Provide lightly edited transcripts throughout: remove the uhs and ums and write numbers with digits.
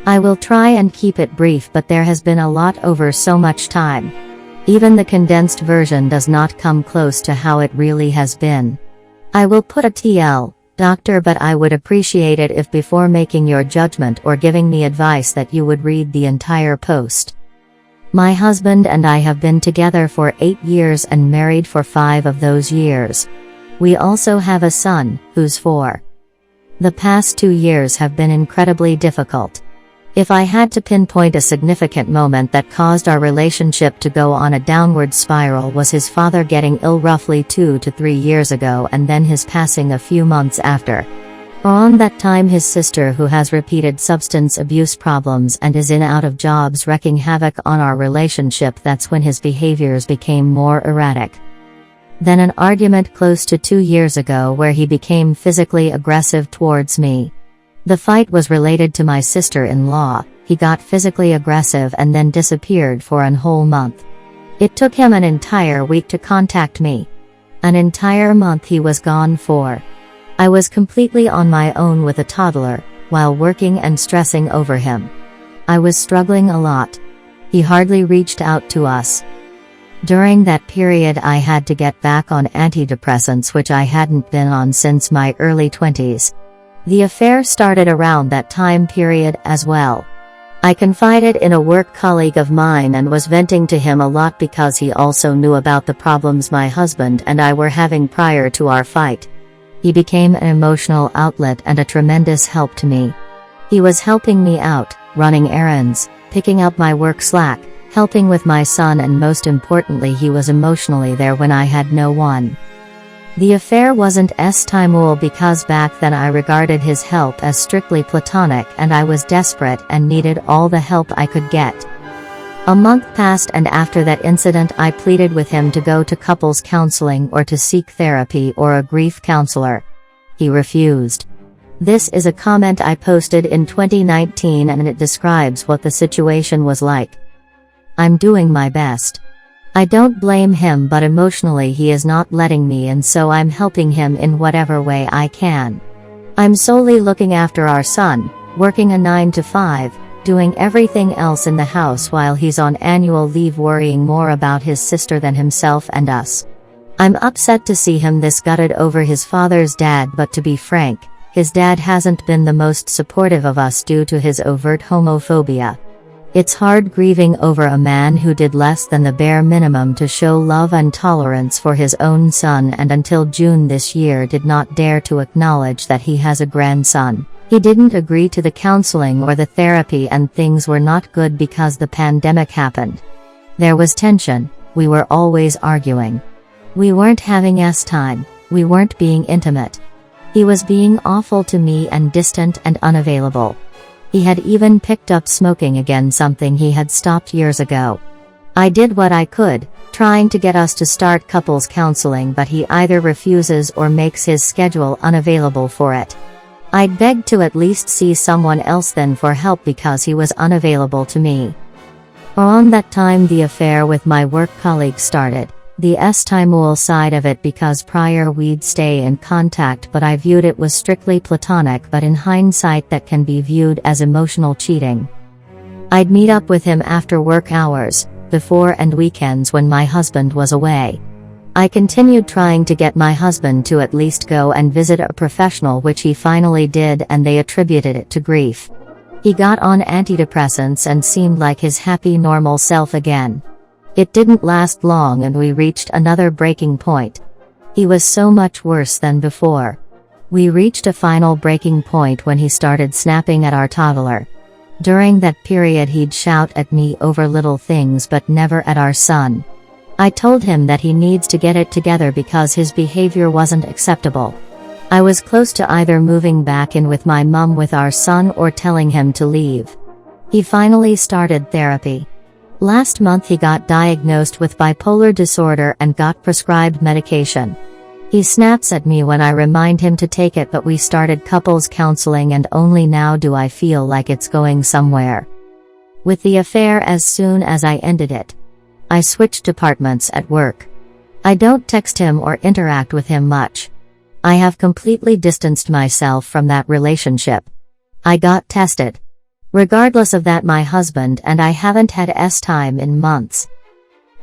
I will try and keep it brief, but there has been a lot over so much time. Even the condensed version does not come close to how it really has been. I will put a TL, doctor, but I would appreciate it if before making your judgment or giving me advice that you would read the entire post. My husband and I have been together for 8 years and married for 5 of those years. We also have a son, who's 4. The past 2 years have been incredibly difficult. If I had to pinpoint a significant moment that caused our relationship to go on a downward spiral, was his father getting ill roughly 2 to 3 years ago and then his passing a few months after. Around that time his sister, who has repeated substance abuse problems and is in out of jobs, wreaking havoc on our relationship. That's when his behaviors became more erratic. Then an argument close to 2 years ago where he became physically aggressive towards me. The fight was related to my sister-in-law. He got physically aggressive and then disappeared for a whole month. It took him an entire week to contact me. An entire month he was gone for. I was completely on my own with a toddler, while working and stressing over him. I was struggling a lot. He hardly reached out to us. During that period I had to get back on antidepressants, which I hadn't been on since my early 20s. The affair started around that time period as well. I confided in a work colleague of mine and was venting to him a lot because he also knew about the problems my husband and I were having prior to our fight. He became an emotional outlet and a tremendous help to me. He was helping me out, running errands, picking up my work slack, helping with my son, and most importantly he was emotionally there when I had no one. The affair wasn't unavailable because back then I regarded his help as strictly platonic and I was desperate and needed all the help I could get. A month passed and after that incident I pleaded with him to go to couples counseling or to seek therapy or a grief counselor. He refused. This is a comment I posted in 2019 and it describes what the situation was like. I'm doing my best. I don't blame him, but emotionally he is not letting me, and so I'm helping him in whatever way I can. I'm solely looking after our son, working a 9 to 5, doing everything else in the house while he's on annual leave, worrying more about his sister than himself and us. I'm upset to see him this gutted over his father's dad, but to be frank, his dad hasn't been the most supportive of us due to his overt homophobia. It's hard grieving over a man who did less than the bare minimum to show love and tolerance for his own son, and until June this year did not dare to acknowledge that he has a grandson. He didn't agree to the counseling or the therapy, and things were not good because the pandemic happened. There was tension, we were always arguing. We weren't having time, we weren't being intimate. He was being awful to me and distant and unavailable. He had even picked up smoking again, something he had stopped years ago. I did what I could, trying to get us to start couples counseling, but he either refuses or makes his schedule unavailable for it. I'd begged to at least see someone else then for help because he was unavailable to me. Around that time the affair with my work colleague started. The unavailable side of it, because prior we'd stay in contact, but I viewed it was strictly platonic, but in hindsight that can be viewed as emotional cheating. I'd meet up with him after work hours, before and weekends when my husband was away. I continued trying to get my husband to at least go and visit a professional, which he finally did, and they attributed it to grief. He got on antidepressants and seemed like his happy normal self again. It didn't last long and we reached another breaking point. He was so much worse than before. We reached a final breaking point when he started snapping at our toddler. During that period he'd shout at me over little things but never at our son. I told him that he needs to get it together because his behavior wasn't acceptable. I was close to either moving back in with my mom with our son or telling him to leave. He finally started therapy. Last month he got diagnosed with bipolar disorder and got prescribed medication. He snaps at me when I remind him to take it, but we started couples counseling and only now do I feel like it's going somewhere. With the affair, as soon as I ended it, I switched departments at work. I don't text him or interact with him much. I have completely distanced myself from that relationship. I got tested. Regardless of that, my husband and I haven't had time in months.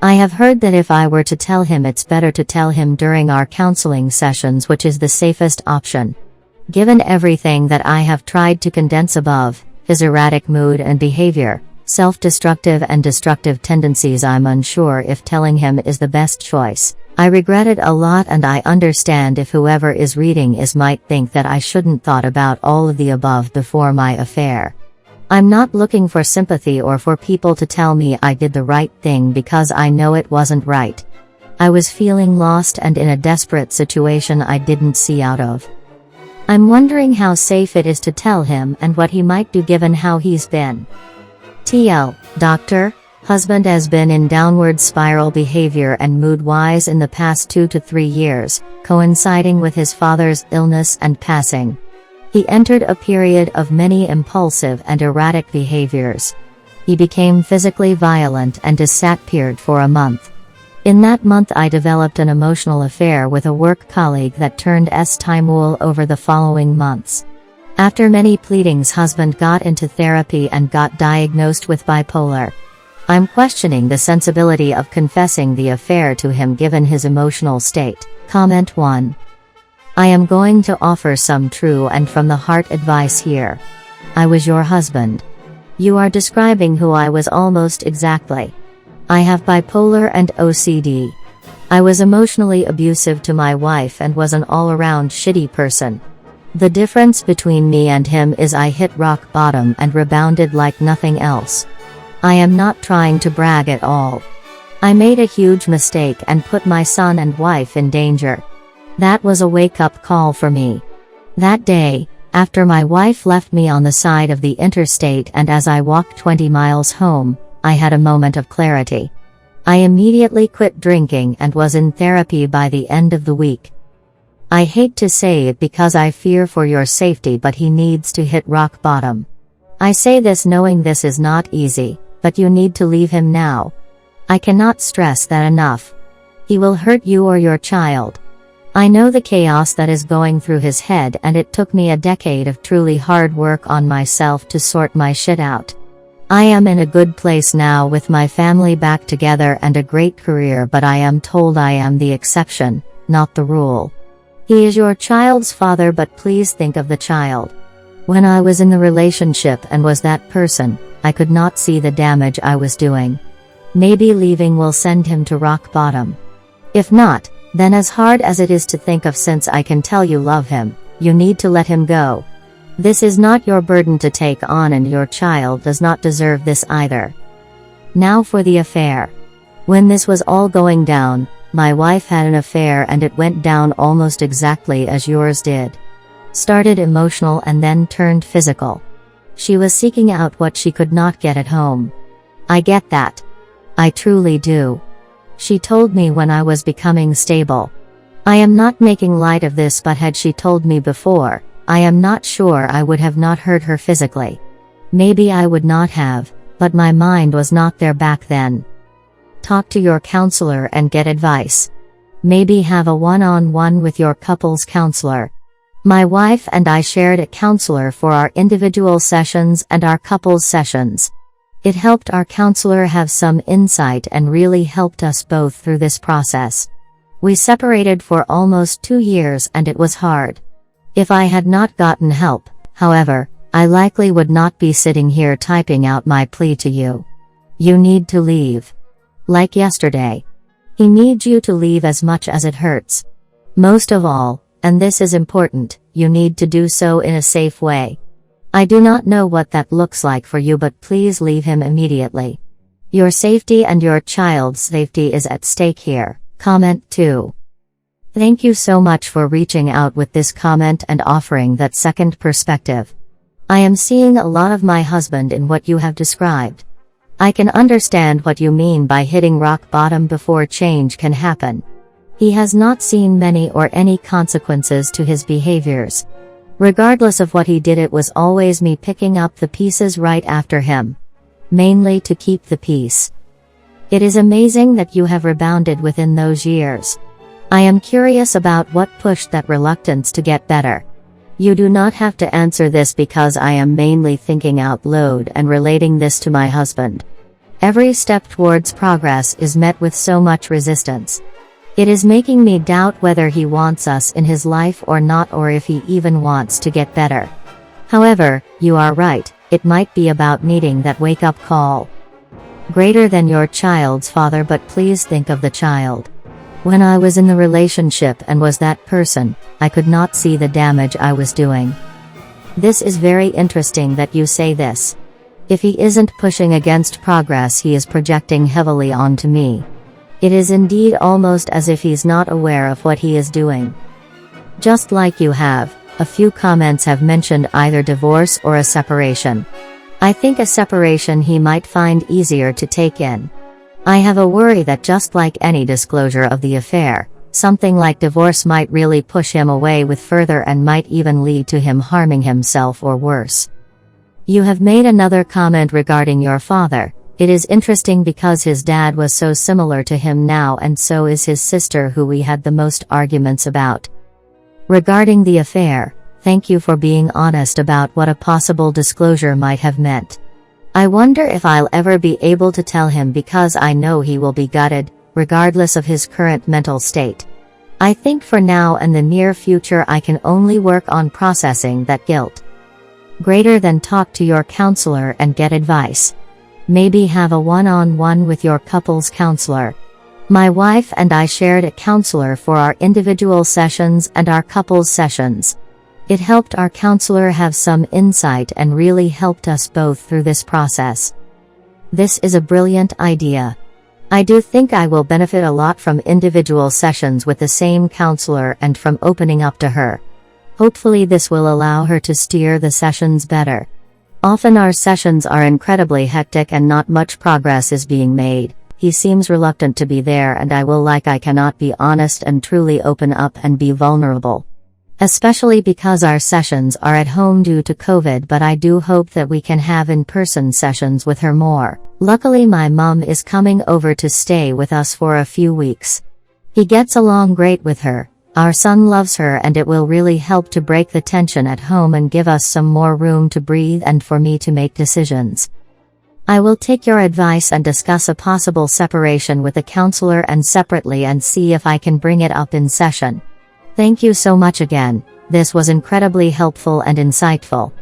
I have heard that if I were to tell him, it's better to tell him during our counseling sessions, which is the safest option. Given everything that I have tried to condense above, his erratic mood and behavior, self-destructive and destructive tendencies, I'm unsure if telling him is the best choice. I regret it a lot, and I understand if whoever is reading is might think that I shouldn't thought about all of the above before my affair. I'm not looking for sympathy or for people to tell me I did the right thing, because I know it wasn't right. I was feeling lost and in a desperate situation I didn't see out of. I'm wondering how safe it is to tell him and what he might do given how he's been. TL, Doctor, husband has been in downward spiral behavior and mood-wise in the past 2 to 3 years, coinciding with his father's illness and passing. He entered a period of many impulsive and erratic behaviors. He became physically violent and disappeared for a month. In that month I developed an emotional affair with a work colleague that turned timewall over the following months. After many pleadings, husband got into therapy and got diagnosed with bipolar. I'm questioning the sensibility of confessing the affair to him given his emotional state. Comment 1. I am going to offer some true and from the heart advice here. I was your husband. You are describing who I was almost exactly. I have bipolar and OCD. I was emotionally abusive to my wife and was an all-around shitty person. The difference between me and him is I hit rock bottom and rebounded like nothing else. I am not trying to brag at all. I made a huge mistake and put my son and wife in danger. That was a wake-up call for me. That day, after my wife left me on the side of the interstate and as I walked 20 miles home, I had a moment of clarity. I immediately quit drinking and was in therapy by the end of the week. I hate to say it because I fear for your safety, but he needs to hit rock bottom. I say this knowing this is not easy, but you need to leave him now. I cannot stress that enough. He will hurt you or your child. I know the chaos that is going through his head, and it took me a decade of truly hard work on myself to sort my shit out. I am in a good place now with my family back together and a great career, but I am told I am the exception, not the rule. He is your child's father, but please think of the child. When I was in the relationship and was that person, I could not see the damage I was doing. Maybe leaving will send him to rock bottom. If not, then as hard as it is to think of, since I can tell you love him, you need to let him go. This is not your burden to take on, and your child does not deserve this either. Now for the affair. When this was all going down, my wife had an affair and it went down almost exactly as yours did. Started emotional and then turned physical. She was seeking out what she could not get at home. I get that. I truly do. She told me when I was becoming stable. I am not making light of this, but had she told me before, I am not sure I would have not hurt her physically. Maybe I would not have, but my mind was not there back then. Talk to your counselor and get advice. Maybe have a one-on-one with your couple's counselor. My wife and I shared a counselor for our individual sessions and our couple's sessions. It helped our counselor have some insight and really helped us both through this process. We separated for almost 2 years and it was hard. If I had not gotten help, however, I likely would not be sitting here typing out my plea to you. You need to leave. Like yesterday. He needs you to leave as much as it hurts. Most of all, and this is important, you need to do so in a safe way. I do not know what that looks like for you, but please leave him immediately. Your safety and your child's safety is at stake here. Comment 2. Thank you so much for reaching out with this comment and offering that second perspective. I am seeing a lot of my husband in what you have described. I can understand what you mean by hitting rock bottom before change can happen. He has not seen many or any consequences to his behaviors. Regardless of what he did, it was always me picking up the pieces right after him. Mainly to keep the peace. It is amazing that you have rebounded within those years. I am curious about what pushed that reluctance to get better. You do not have to answer this because I am mainly thinking out loud and relating this to my husband. Every step towards progress is met with so much resistance. It is making me doubt whether he wants us in his life or not, or if he even wants to get better. However, you are right, it might be about needing that wake-up call. Greater than your child's father, but please think of the child. When I was in the relationship and was that person, I could not see the damage I was doing. This is very interesting that you say this. If he isn't pushing against progress, he is projecting heavily onto me. It is indeed almost as if he's not aware of what he is doing. Just like you have, a few comments have mentioned either divorce or a separation. I think a separation he might find easier to take in. I have a worry that just like any disclosure of the affair, something like divorce might really push him away with further and might even lead to him harming himself or worse. You have made another comment regarding your father. It is interesting because his dad was so similar to him now, and so is his sister, who we had the most arguments about. Regarding the affair, thank you for being honest about what a possible disclosure might have meant. I wonder if I'll ever be able to tell him, because I know he will be gutted, regardless of his current mental state. I think for now and the near future I can only work on processing that guilt. Greater than talk to your counselor and get advice. Maybe have a one-on-one with your couple's counselor. My wife and I shared a counselor for our individual sessions and our couples sessions. It helped our counselor have some insight and really helped us both through this process. This is a brilliant idea. I do think I will benefit a lot from individual sessions with the same counselor and from opening up to her. Hopefully this will allow her to steer the sessions better. Often our sessions are incredibly hectic and not much progress is being made. He seems reluctant to be there, and I cannot be honest and truly open up and be vulnerable. Especially because our sessions are at home due to COVID, but I do hope that we can have in-person sessions with her more. Luckily my mom is coming over to stay with us for a few weeks. He gets along great with her. Our son loves her, and it will really help to break the tension at home and give us some more room to breathe and for me to make decisions. I will take your advice and discuss a possible separation with a counselor and separately and see if I can bring it up in session. Thank you so much again. This was incredibly helpful and insightful.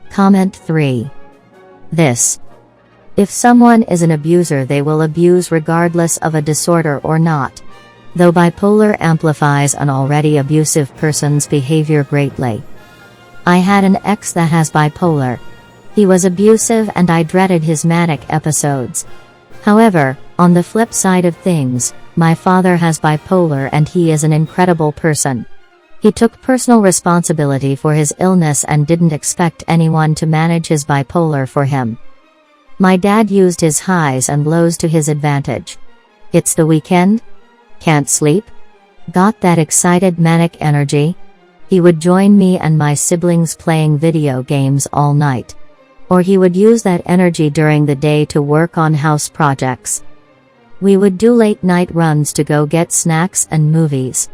Comment 3. This. If someone is an abuser, they will abuse regardless of a disorder or not. Though bipolar amplifies an already abusive person's behavior greatly. I had an ex that has bipolar. He was abusive and I dreaded his manic episodes. However, on the flip side of things, my father has bipolar and he is an incredible person. He took personal responsibility for his illness and didn't expect anyone to manage his bipolar for him. My dad used his highs and lows to his advantage. It's the weekend? Can't sleep? Got that excited manic energy? He would join me and my siblings playing video games all night. Or he would use that energy during the day to work on house projects. We would do late night runs to go get snacks and movies.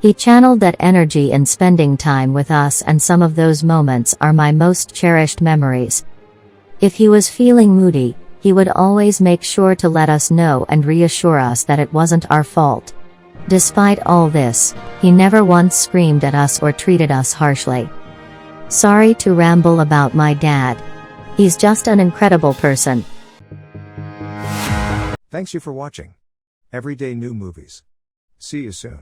He channeled that energy in spending time with us, and some of those moments are my most cherished memories. If he was feeling moody, he would always make sure to let us know and reassure us that it wasn't our fault. Despite all this, he never once screamed at us or treated us harshly. Sorry to ramble about my dad. He's just an incredible person. Thanks you for watching. Everyday new movies. See you soon.